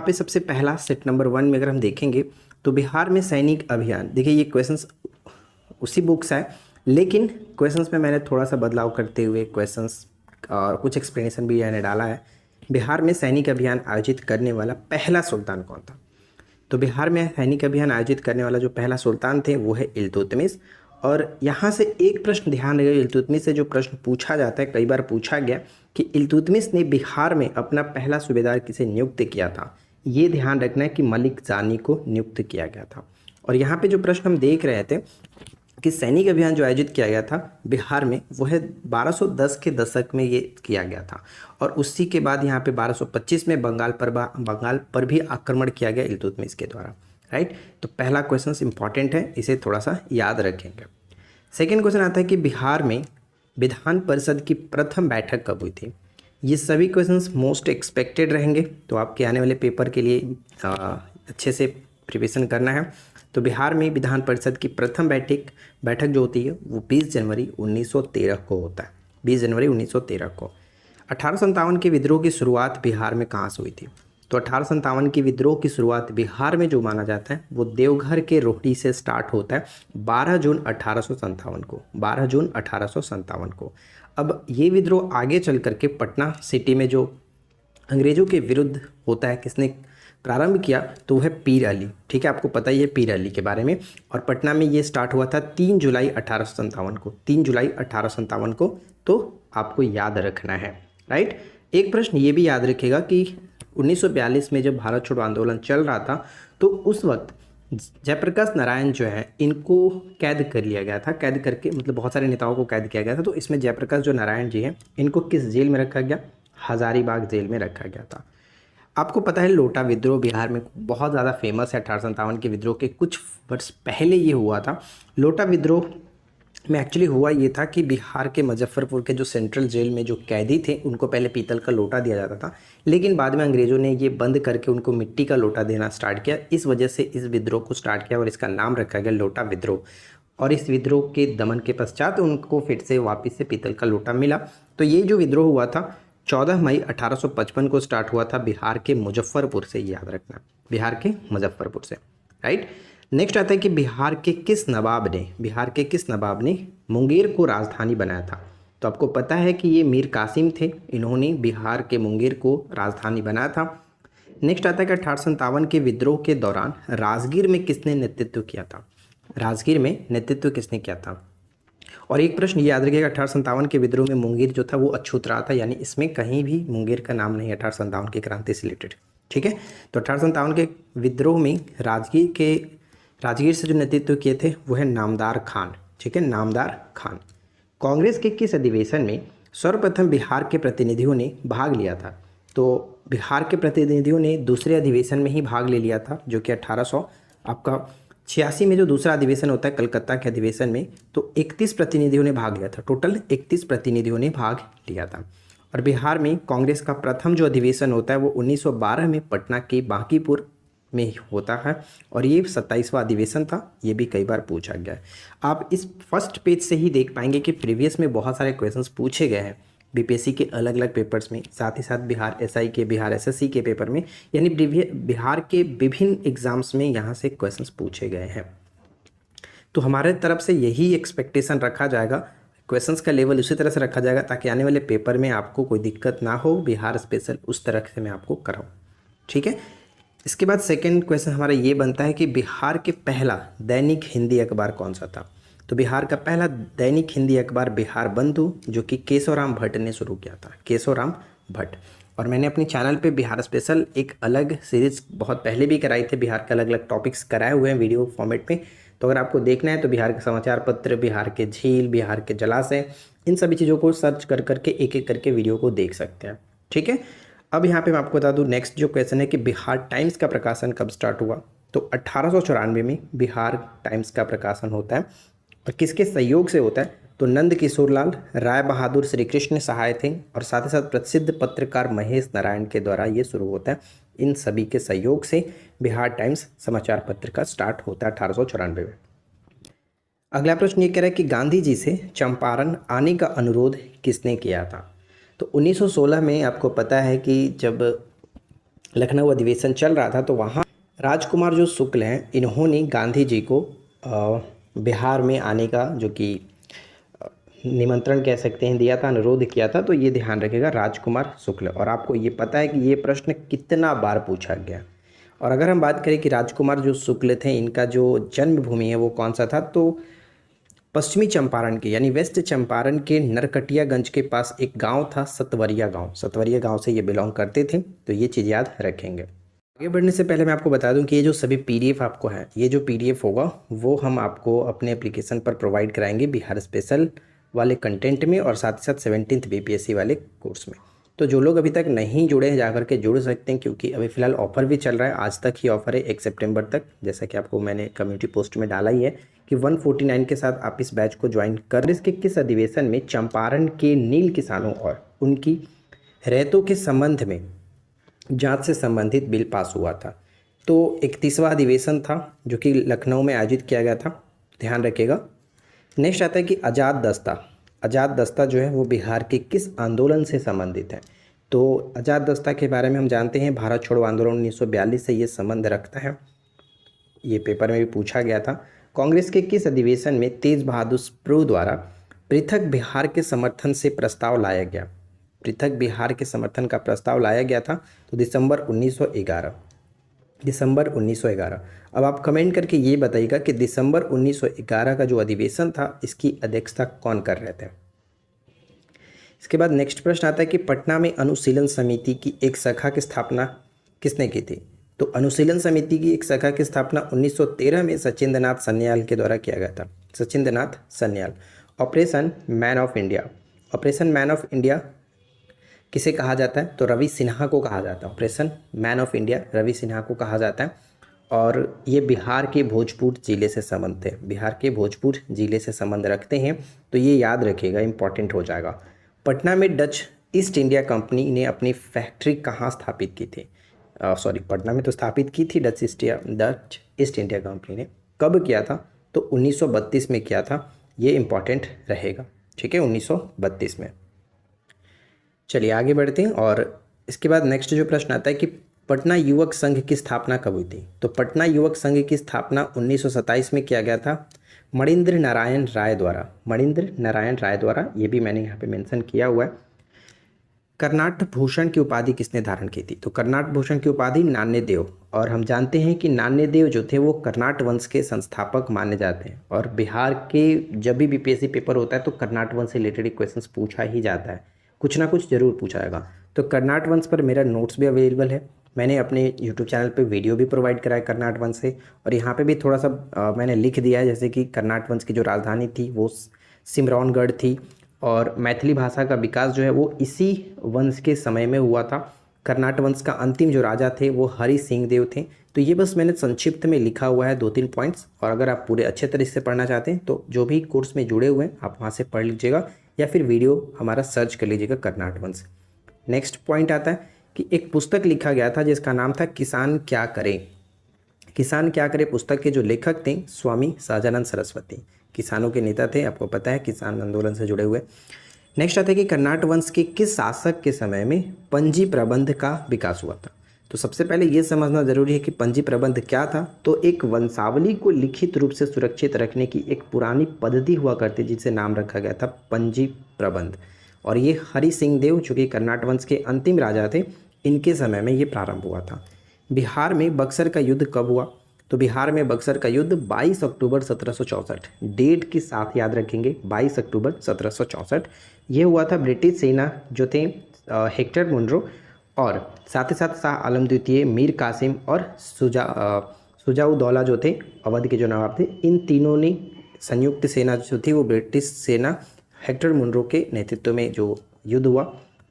पे सबसे पहला सेट नंबर 1 में अगर हम देखेंगे तो बिहार में सैनिक अभियान, देखिए ये क्वेश्चंस उसी बुक से है, लेकिन क्वेश्चंस में मैंने थोड़ा सा बदलाव करते हुए क्वेश्चंस और कुछ एक्सप्लेनेशन भी मैंने डाला है। बिहार में सैनिक अभियान आयोजित करने वाला पहला सुल्तान कौन था? तो बिहार में सैनिक अभियान आयोजित करने वाला जो पहला सुल्तान थे वो है इल्तुतमिश। और यहाँ से एक प्रश्न ध्यान रखिएगा, इल्तुतमिश से जो प्रश्न पूछा जाता है, कई बार पूछा गया कि इल्तुतमिश ने बिहार में अपना पहला सूबेदार किसे नियुक्त किया था। ये ध्यान रखना है कि मलिक जानी को नियुक्त किया गया था। और यहाँ पे जो प्रश्न हम देख रहे थे कि सैनिक अभियान जो आयोजित किया गया था बिहार में वो है 1210 के दशक में ये किया गया था। और उसी के बाद यहाँ पे 1225 में बंगाल पर भी आक्रमण किया गया इल्तुतमिश के द्वारा, राइट। तो पहला क्वेश्चन इंपॉर्टेंट है, इसे थोड़ा सा याद रखेंगे। सेकेंड क्वेश्चन आता है कि बिहार में विधान परिषद की प्रथम बैठक कब हुई थी। ये सभी क्वेश्चंस मोस्ट एक्सपेक्टेड रहेंगे, तो आपके आने वाले पेपर के लिए अच्छे से प्रिपरेशन करना है। तो बिहार में विधान परिषद की प्रथम बैठक जो होती है वो 20 जनवरी 1913 को होता है। 20 जनवरी 1913 को 1857 के विद्रोह की शुरुआत बिहार में कहाँ से हुई थी? तो 1857 की विद्रोह की शुरुआत बिहार में जो माना जाता है वो देवघर के रोहड़ी से स्टार्ट होता है 12 जून 1857 को। 12 जून 1857 को। अब ये विद्रोह आगे चल करके पटना सिटी में जो अंग्रेज़ों के विरुद्ध होता है, किसने प्रारंभ किया? तो वो है पीर अली। ठीक है, आपको पता ही है पीर अली के बारे में। और पटना में ये स्टार्ट हुआ था 3 जुलाई 1857 को। 3 जुलाई 1857 को, तो आपको याद रखना है, राइट। एक प्रश्न ये भी याद रखिएगा कि 1942 में जब भारत छोड़ो आंदोलन चल रहा था तो उस वक्त जयप्रकाश नारायण जो है इनको कैद कर लिया गया था। कैद करके मतलब बहुत सारे नेताओं को कैद किया गया था। तो इसमें जयप्रकाश जो नारायण जी हैं इनको किस जेल में रखा गया? हजारीबाग जेल में रखा गया था। आपको पता है लोटा विद्रोह बिहार में बहुत ज़्यादा फेमस है। 1857 के विद्रोह के कुछ वर्ष पहले ये हुआ था। लोटा विद्रोह में एक्चुअली हुआ ये था कि बिहार के मुजफ्फरपुर के जो सेंट्रल जेल में जो कैदी थे उनको पहले पीतल का लोटा दिया जाता था, लेकिन बाद में अंग्रेज़ों ने ये बंद करके उनको मिट्टी का लोटा देना स्टार्ट किया। इस वजह से इस विद्रोह को स्टार्ट किया और इसका नाम रखा गया लोटा विद्रोह। और इस विद्रोह के दमन के पश्चात उनको फिर से वापस से पीतल का लोटा मिला। तो ये जो विद्रोह हुआ था 14 मई 1855 को स्टार्ट हुआ था बिहार के मुजफ्फरपुर से, याद रखना, बिहार के मुजफ्फरपुर से, राइट। नेक्स्ट आता है कि बिहार के किस नवाब ने मुंगेर को राजधानी बनाया था? तो आपको पता है कि ये मीर कासिम थे, इन्होंने बिहार के मुंगेर को राजधानी बनाया था। नेक्स्ट आता है कि 1857 के विद्रोह के दौरान राजगीर में किसने नेतृत्व किया था? राजगीर में नेतृत्व किसने किया था? और एक प्रश्न ये याद रखिएगा, 1857 के विद्रोह में मुंगेर जो था वो अछूत रहा था, यानी इसमें कहीं भी मुंगेर का नाम नहीं है 1857 की क्रांति से रिलेटेड। ठीक है, तो 1857 के विद्रोह में राजगीर से जो नेतृत्व किए थे वो है नामदार खान। ठीक है, नामदार खान। कांग्रेस के किस अधिवेशन में सर्वप्रथम बिहार के प्रतिनिधियों ने भाग लिया था? तो बिहार के प्रतिनिधियों ने दूसरे अधिवेशन में ही भाग ले लिया था, जो कि 1886 में जो दूसरा अधिवेशन होता है कलकत्ता के अधिवेशन में, तो 31 प्रतिनिधियों ने भाग लिया था। टोटल 31 प्रतिनिधियों ने भाग लिया था। और बिहार में कांग्रेस का प्रथम जो अधिवेशन होता है वो 1912 में पटना के बांकीपुर में होता है, और ये 27वां अधिवेशन था। ये भी कई बार पूछा गया है। आप इस फर्स्ट पेज से ही देख पाएंगे कि प्रीवियस में बहुत सारे क्वेश्चंस पूछे गए हैं बीपीएससी के अलग अलग पेपर्स में, साथ ही साथ बिहार एसआई के, बिहार एसएससी के पेपर में, यानी बिहार के विभिन्न एग्जाम्स में यहाँ से क्वेश्चंस पूछे गए हैं। तो हमारे तरफ से यही एक्सपेक्टेशन रखा जाएगा, क्वेश्चंस का लेवल उसी तरह से रखा जाएगा ताकि आने वाले पेपर में आपको कोई दिक्कत ना हो। बिहार स्पेशल उस तरह से मैं आपको कराऊँ। ठीक है, इसके बाद सेकेंड क्वेश्चन हमारा ये बनता है कि बिहार के पहला दैनिक हिंदी अखबार कौन सा था? तो बिहार का पहला दैनिक हिंदी अखबार बिहार बंधु, जो कि केशवराम भट्ट ने शुरू किया था, केशवराम भट्ट। और मैंने अपने चैनल पे बिहार स्पेशल एक अलग सीरीज बहुत पहले भी कराई थे, बिहार के अलग अलग टॉपिक्स कराए हुए हैं वीडियो फॉर्मेट में। तो अगर आपको देखना है तो बिहार के समाचार पत्र, बिहार के झील, बिहार के जलाशय, इन सभी चीज़ों को सर्च कर करके एक एक करके वीडियो को देख सकते हैं। ठीक है, अब यहाँ पे मैं आपको बता दूँ नेक्स्ट जो क्वेश्चन है कि बिहार टाइम्स का प्रकाशन कब स्टार्ट हुआ? तो 1894 में बिहार टाइम्स का प्रकाशन होता है। और किसके सहयोग से होता है? तो नंद किशोर लाल, राय बहादुर श्री कृष्ण सहाय थे, और साथ ही साथ प्रसिद्ध पत्रकार महेश नारायण के द्वारा ये शुरू होता है। इन सभी के सहयोग से बिहार टाइम्स समाचार पत्र का स्टार्ट होता है 1894 में। अगला प्रश्न ये कह रहा है कि गांधी जी से चंपारण आने का अनुरोध किसने किया था? तो 1916 में आपको पता है कि जब लखनऊ अधिवेशन चल रहा था, तो वहाँ राजकुमार जो शुक्ल हैं, इन्होंने गांधी जी को बिहार में आने का जो कि निमंत्रण कह सकते हैं दिया था, अनुरोध किया था। तो ये ध्यान रखिएगा, राजकुमार शुक्ल। और आपको ये पता है कि ये प्रश्न कितना बार पूछा गया। और अगर हम बात करें कि राजकुमार जो शुक्ल थे, इनका जो जन्मभूमि है वो कौन सा था, तो पश्चिमी चंपारण के यानी वेस्ट चंपारण के नरकटियागंज के पास एक गांव था, सतवरिया गांव। सतवरिया गांव से ये बिलोंग करते थे। तो ये चीज़ याद रखेंगे। आगे बढ़ने से पहले मैं आपको बता दूं कि ये जो सभी पीडीएफ आपको है, ये जो पीडीएफ होगा वो हम आपको अपने एप्लीकेशन पर प्रोवाइड कराएंगे बिहार स्पेशल वाले कंटेंट में, और साथ ही साथ 17th बीपीएससी वाले कोर्स में। तो जो लोग अभी तक नहीं जुड़े हैं, जाकर के जुड़ सकते हैं, क्योंकि अभी फ़िलहाल ऑफ़र भी चल रहा है। आज तक ही ऑफ़र है, 1 सितंबर तक, जैसा कि आपको मैंने कम्युनिटी पोस्ट में डाला ही है कि 149 के साथ आप इस बैच को ज्वाइन कर। इसके किस अधिवेशन में चंपारण के नील किसानों और उनकी रैयतों के संबंध में जांच से संबंधित बिल पास हुआ था? तो 31वां अधिवेशन था जो कि लखनऊ में आयोजित किया गया था, ध्यान रखिएगा। नेक्स्ट आता है कि आज़ाद दस्ता। आज़ाद दस्ता जो है वो बिहार के किस आंदोलन से संबंधित है? तो आज़ाद दस्ता के बारे में हम जानते हैं, भारत छोड़ो आंदोलन 1942 से ये संबंध रखता है। ये पेपर में भी पूछा गया था। कांग्रेस के किस अधिवेशन में तेज बहादुर सप्रू द्वारा पृथक बिहार के समर्थन से प्रस्ताव लाया गया? पृथक बिहार के समर्थन का प्रस्ताव लाया गया था, तो दिसंबर 1911। दिसंबर 1911। अब आप कमेंट करके ये बताइएगा कि दिसंबर 1911 का जो अधिवेशन था, इसकी अध्यक्षता कौन कर रहे थे? इसके बाद नेक्स्ट प्रश्न आता है कि पटना में अनुशीलन समिति की एक शाखा की स्थापना किसने की थी? तो अनुशीलन समिति की एक शाखा की स्थापना 1913 में सचिंद्रनाथ सन्याल के द्वारा किया गया था। Sachindranath Sanyal. Operation man of India. Operation man of India किसे कहा जाता है? तो रवि सिन्हा को कहा जाता है। Operation man of India Ravi Sinha को कहा जाता है। और ये बिहार के भोजपुर ज़िले से संबंध थे, बिहार के भोजपुर ज़िले से संबंध रखते हैं। तो ये याद रखिएगा, इंपॉर्टेंट हो जाएगा। पटना में डच ईस्ट इंडिया कंपनी ने अपनी फैक्ट्री कहाँ स्थापित की थी? पटना में तो स्थापित की थी डच ईस्ट इंडिया कंपनी ने। कब किया था? तो 1932 में किया था। ये इंपॉर्टेंट रहेगा, ठीक है, 1932 में। चलिए आगे बढ़ते हैं। और इसके बाद नेक्स्ट जो प्रश्न आता है कि पटना युवक संघ की स्थापना कब हुई थी? तो पटना युवक संघ की स्थापना 1927 में किया गया था, मणिंद्र नारायण राय द्वारा। मणिंद्र नारायण राय द्वारा, ये भी मैंने यहाँ पे मेंशन किया हुआ है। कर्नाट भूषण की उपाधि किसने धारण की थी? तो कर्नाट भूषण की उपाधि नान्यदेव। और हम जानते हैं कि नान्यदेव जो थे वो कर्नाट वंश के संस्थापक माने जाते हैं। और बिहार के जब भी बीपीएससी पेपर होता है तो कर्नाट वंश से रिलेटेड क्वेश्चंस पूछा ही जाता है, कुछ ना कुछ जरूर पूछा जाएगा। तो कर्नाट वंश पर मेरा नोट्स भी अवेलेबल है, मैंने अपने यूट्यूब चैनल पे वीडियो भी प्रोवाइड करा है कर्नाट वंश से। और यहाँ पे भी थोड़ा सा मैंने लिख दिया है, जैसे कि कर्नाट वंश की जो राजधानी थी वो सिमरौनगढ़ थी, और मैथिली भाषा का विकास जो है वो इसी वंश के समय में हुआ था। कर्नाट वंश का अंतिम जो राजा थे वो हरि सिंह देव थे। तो ये बस मैंने संक्षिप्त में लिखा हुआ है 2-3 पॉइंट्स। और अगर आप पूरे अच्छे तरीके से पढ़ना चाहते हैं तो जो भी कोर्स में जुड़े हुए हैं आप वहाँ से पढ़ लीजिएगा, या फिर वीडियो हमारा सर्च कर लीजिएगा कर्नाट वंश। नेक्स्ट पॉइंट आता है कि एक पुस्तक लिखा गया था जिसका नाम था किसान क्या करे। किसान क्या करे पुस्तक के जो लेखक थे स्वामी सहजानंद सरस्वती, किसानों के नेता थे, आपको पता है, किसान आंदोलन से जुड़े हुए। नेक्स्ट आता है कि कर्नाट वंश के किस शासक के समय में पंजी प्रबंध का विकास हुआ था? तो सबसे पहले ये समझना जरूरी है कि पंजी प्रबंध क्या था। तो एक वंशावली को लिखित रूप से सुरक्षित रखने की एक पुरानी पद्धति हुआ करती जिसे नाम रखा गया था पंजी प्रबंध। और ये हरि सिंह देव जो कि कर्नाट वंश के अंतिम राजा थे, इनके समय में ये प्रारंभ हुआ था। बिहार में बक्सर का युद्ध कब हुआ? तो बिहार में बक्सर का युद्ध 22 अक्टूबर 1764, डेट के साथ याद रखेंगे, 22 अक्टूबर 1764 ये हुआ था। ब्रिटिश सेना जो थे हेक्टर मुनरो और साथ ही साथ शाह आलम द्वितीय, मीर कासिम और सुजाउद्दौला जो थे अवध के जो नवाब थे, इन तीनों ने संयुक्त सेना जो थी वो ब्रिटिश सेना हेक्टर मुनरो के नेतृत्व में जो युद्ध हुआ।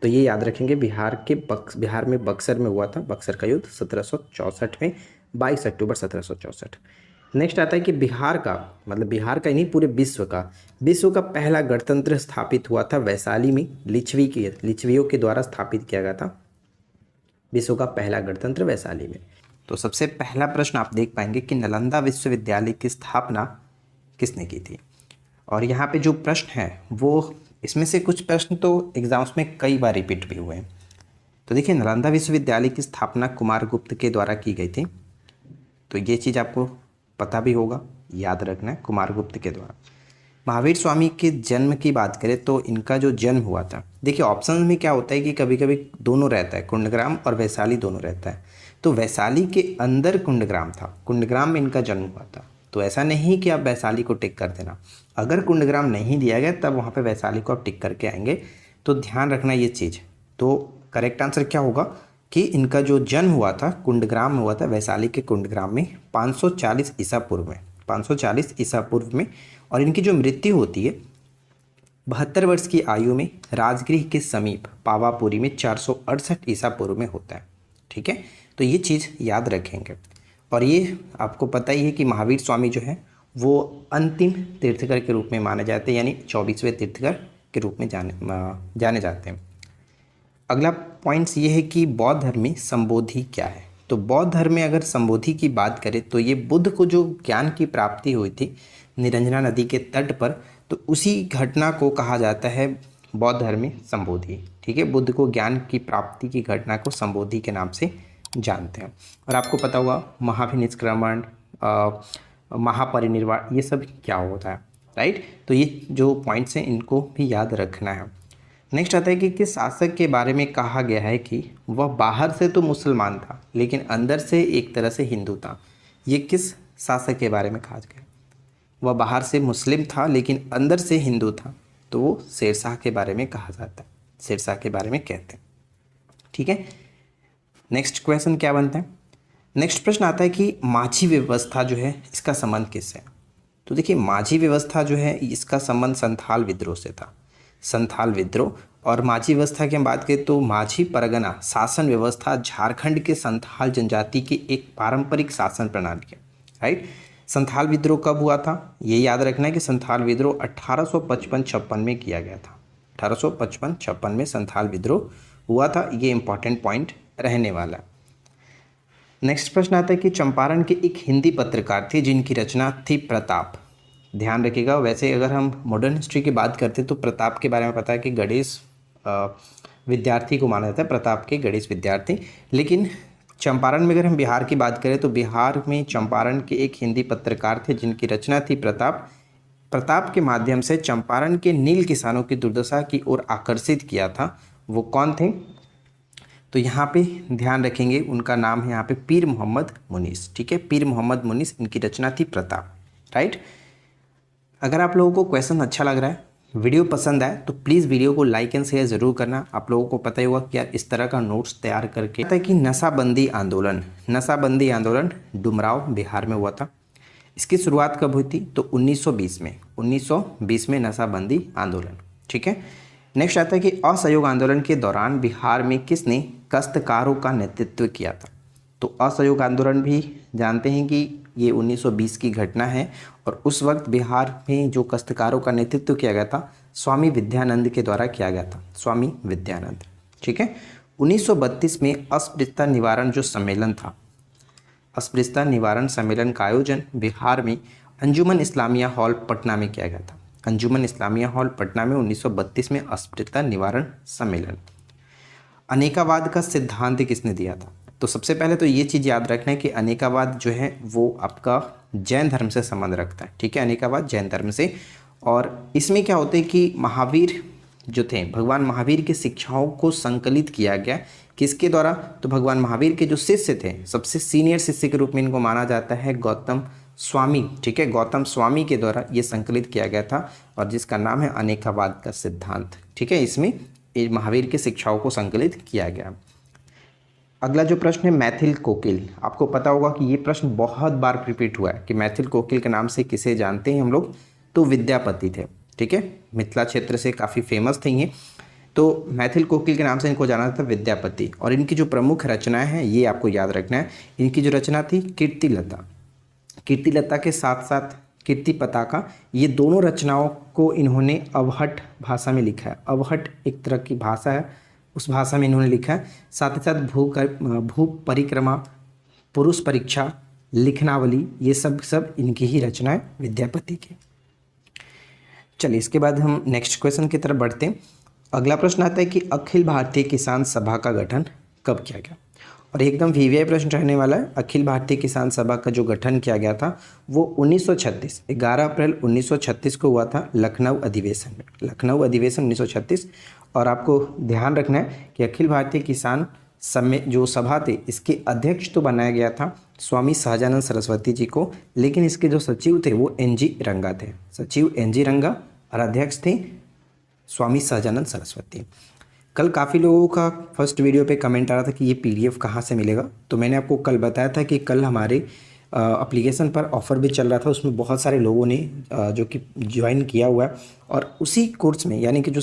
तो ये याद रखेंगे, बिहार में बक्सर में हुआ था बक्सर का युद्ध 1764 में, 22 अक्टूबर 1764। नेक्स्ट आता है कि बिहार का बिहार का ही नहीं पूरे विश्व का पहला गणतंत्र स्थापित हुआ था वैशाली में, लिच्छवियों के द्वारा स्थापित किया गया था विश्व का पहला गणतंत्र वैशाली में। तो सबसे पहला प्रश्न आप देख पाएंगे कि नालंदा विश्वविद्यालय की स्थापना किसने की थी? और यहाँ पे जो प्रश्न है वो, इसमें से कुछ प्रश्न तो एग्जाम्स में कई बार रिपीट भी हुए हैं। तो देखिए नालंदा विश्वविद्यालय की स्थापना कुमारगुप्त के द्वारा की गई थी। तो ये चीज़ आपको पता भी होगा, याद रखना है, कुमारगुप्त के द्वारा। महावीर स्वामी के जन्म की बात करें तो इनका जो जन्म हुआ था, देखिए ऑप्शन में क्या होता है कि कभी कभी दोनों रहता है, कुंडग्राम और वैशाली दोनों रहता है। तो वैशाली के अंदर कुंडग्राम था, कुंडग्राम में इनका जन्म हुआ था। तो ऐसा नहीं कि आप वैशाली को टिक कर देना, अगर कुंडग्राम नहीं दिया गया तब वहाँ पे वैशाली को आप टिक करके आएंगे। तो ध्यान रखना ये चीज़। तो करेक्ट आंसर क्या होगा कि इनका जो जन्म हुआ था कुंडग्राम में हुआ था, वैशाली के कुंडग्राम में 540 ईसा पूर्व में, 540 ईसा पूर्व में। और इनकी जो मृत्यु होती है 72 वर्ष की आयु में राजगृह के समीप पावापुरी में 468 ईसा पूर्व में होता है। ठीक है, तो ये चीज़ याद रखेंगे। और ये आपको पता ही है कि महावीर स्वामी जो है वो अंतिम तीर्थकर के रूप में माने जाते हैं, यानी 24वें तीर्थकर के रूप में जाने जाते हैं। अगला पॉइंट्स ये है कि बौद्ध धर्म में संबोधि क्या है। तो बौद्ध धर्म में अगर संबोधि की बात करें तो ये बुद्ध को जो ज्ञान की प्राप्ति हुई थी निरंजना नदी के तट पर, तो उसी घटना को कहा जाता है बौद्ध धर्म में संबोधि। ठीक है, बुद्ध को ज्ञान की प्राप्ति की घटना को संबोधि के नाम से जानते हैं। और आपको पता होगा महाभिनिष्क्रमण, महापरिनिर्वाण, ये सब क्या होता है, राइट। तो ये जो पॉइंट्स हैं इनको भी याद रखना है। नेक्स्ट आता है कि किस शासक के बारे में कहा गया है कि वह बाहर से तो मुसलमान था लेकिन अंदर से एक तरह से हिंदू था। ये किस शासक के बारे में कहा गया? वह बाहर से मुस्लिम था लेकिन अंदर से हिंदू था, तो वो शेरशाह के बारे में कहा जाता है, शेरशाह के बारे में कहते हैं। ठीक है, नेक्स्ट क्वेश्चन क्या बनता है? नेक्स्ट प्रश्न आता है कि माझी व्यवस्था जो है इसका संबंध किससे है? तो देखिए माझी व्यवस्था जो है इसका संबंध संथाल विद्रोह से था, संथाल विद्रोह। और माझी व्यवस्था की हम बात करें तो माझी परगना शासन व्यवस्था झारखंड के संथाल जनजाति की एक पारंपरिक शासन प्रणाली है, राइट। संथाल विद्रोह कब हुआ था? ये याद रखना है कि संथाल विद्रोह 1855-56 में किया गया था। 1855-56 में संथाल विद्रोह हुआ था, ये इंपॉर्टेंट पॉइंट रहने वाला है। नेक्स्ट प्रश्न आता है कि चंपारण के एक हिंदी पत्रकार थे जिनकी रचना थी प्रताप। ध्यान रखिएगा, वैसे अगर हम मॉडर्न हिस्ट्री की बात करते हैं तो प्रताप के बारे में पता है कि गणेश विद्यार्थी को माना जाता है, प्रताप के गणेश विद्यार्थी। लेकिन चंपारण में अगर हम बिहार की बात करें तो बिहार में चंपारण के एक हिंदी पत्रकार थे जिनकी रचना थी प्रताप। प्रताप के माध्यम से चंपारण के नील किसानों की दुर्दशा की ओर आकर्षित किया था। वो कौन थे? तो यहाँ पे ध्यान रखेंगे, उनका नाम है यहाँ पे पीर मोहम्मद मुनीस। ठीक है, पीर मोहम्मद मुनीस, इनकी रचना थी प्रताप, राइट। अगर आप लोगों को क्वेश्चन अच्छा लग रहा है, वीडियो पसंद आए तो प्लीज़ वीडियो को लाइक एंड शेयर ज़रूर करना। आप लोगों को पता ही होगा कि यार इस तरह का नोट्स तैयार करके पता है कि नशाबंदी आंदोलन, नशाबंदी आंदोलन डुमराव बिहार में हुआ था। इसकी शुरुआत कब हुई थी? तो 1920 में, 1920 में नशाबंदी आंदोलन। ठीक है, नेक्स्ट आता है कि असहयोग आंदोलन के दौरान बिहार में किसने काश्तकारों का नेतृत्व किया था? तो असहयोग आंदोलन भी जानते हैं कि ये 1920 की घटना है और उस वक्त बिहार में जो काश्तकारों का नेतृत्व किया गया था स्वामी विद्यानंद के द्वारा किया गया था, स्वामी विद्यानंद। ठीक है, 1932 में अस्पृश्यता निवारण जो सम्मेलन था, अस्पृश्यता निवारण सम्मेलन का आयोजन बिहार में अंजुमन इस्लामिया हॉल पटना में किया गया था। अंजुमन इस्लामिया हॉल पटना में 1932 में अस्पृश्यता निवारण सम्मेलन। अनेकावाद का सिद्धांत किसने दिया था? तो सबसे पहले तो ये चीज़ याद रखना है कि अनेकावाद जो है वो आपका जैन धर्म से संबंध रखता है। ठीक है, अनेकावाद जैन धर्म से। और इसमें क्या होता है कि महावीर जो थे, भगवान महावीर की शिक्षाओं को संकलित किया गया। किसके द्वारा? तो भगवान महावीर के जो शिष्य थे, सबसे सीनियर शिष्य के रूप में इनको माना जाता है गौतम स्वामी। ठीक है, गौतम स्वामी के द्वारा ये संकलित किया गया था और जिसका नाम है अनेकावाद का सिद्धांत। ठीक है, इसमें महावीर की शिक्षाओं को संकलित किया गया। अगला जो प्रश्न है मैथिल कोकिल। आपको पता होगा कि ये प्रश्न बहुत बार रिपीट हुआ है कि मैथिल कोकिल के नाम से किसे जानते हैं हम लोग? तो विद्यापति थे। ठीक है, मिथिला क्षेत्र से काफ़ी फेमस थे ये। तो मैथिल कोकिल के नाम से इनको जाना था विद्यापति। और इनकी जो प्रमुख रचनाएं हैं ये आपको याद रखना है। इनकी जो रचना थी कीर्तिलता, कीर्तिलता के साथ साथ कीर्ति पताका, ये दोनों रचनाओं को इन्होंने अवहट भाषा में लिखा है। अवहट एक तरह की भाषा है, उस भाषा में इन्होंने लिखा है। साथ ही साथ भू परिक्रमा, पुरुष परीक्षा, लिखनावली, ये सब इनकी ही रचना है विद्यापति की। चलिए इसके बाद हम नेक्स्ट क्वेश्चन की तरफ बढ़ते हैं। अगला प्रश्न आता है कि अखिल भारतीय किसान सभा का गठन कब किया गया। और एकदम वीवीआई प्रश्न रहने वाला है। अखिल भारतीय किसान सभा का जो गठन किया गया था वो 1936 11 अप्रैल 1936 को हुआ था लखनऊ अधिवेशन में। लखनऊ अधिवेशन 1936। और आपको ध्यान रखना है कि अखिल भारतीय किसान जो सभा थे इसके अध्यक्ष तो बनाया गया था स्वामी सहजानंद सरस्वती जी को, लेकिन इसके जो सचिव थे वो एनजी रंगा थे। सचिव एनजी रंगा और अध्यक्ष थे स्वामी सहजानंद सरस्वती। कल काफ़ी लोगों का फर्स्ट वीडियो पे कमेंट आ रहा था कि ये पीडीएफ कहाँ से मिलेगा। तो मैंने आपको कल बताया था कि कल हमारे एप्लीकेशन पर ऑफ़र भी चल रहा था, उसमें बहुत सारे लोगों ने जो कि ज्वाइन किया हुआ है और उसी कोर्स में यानी कि जो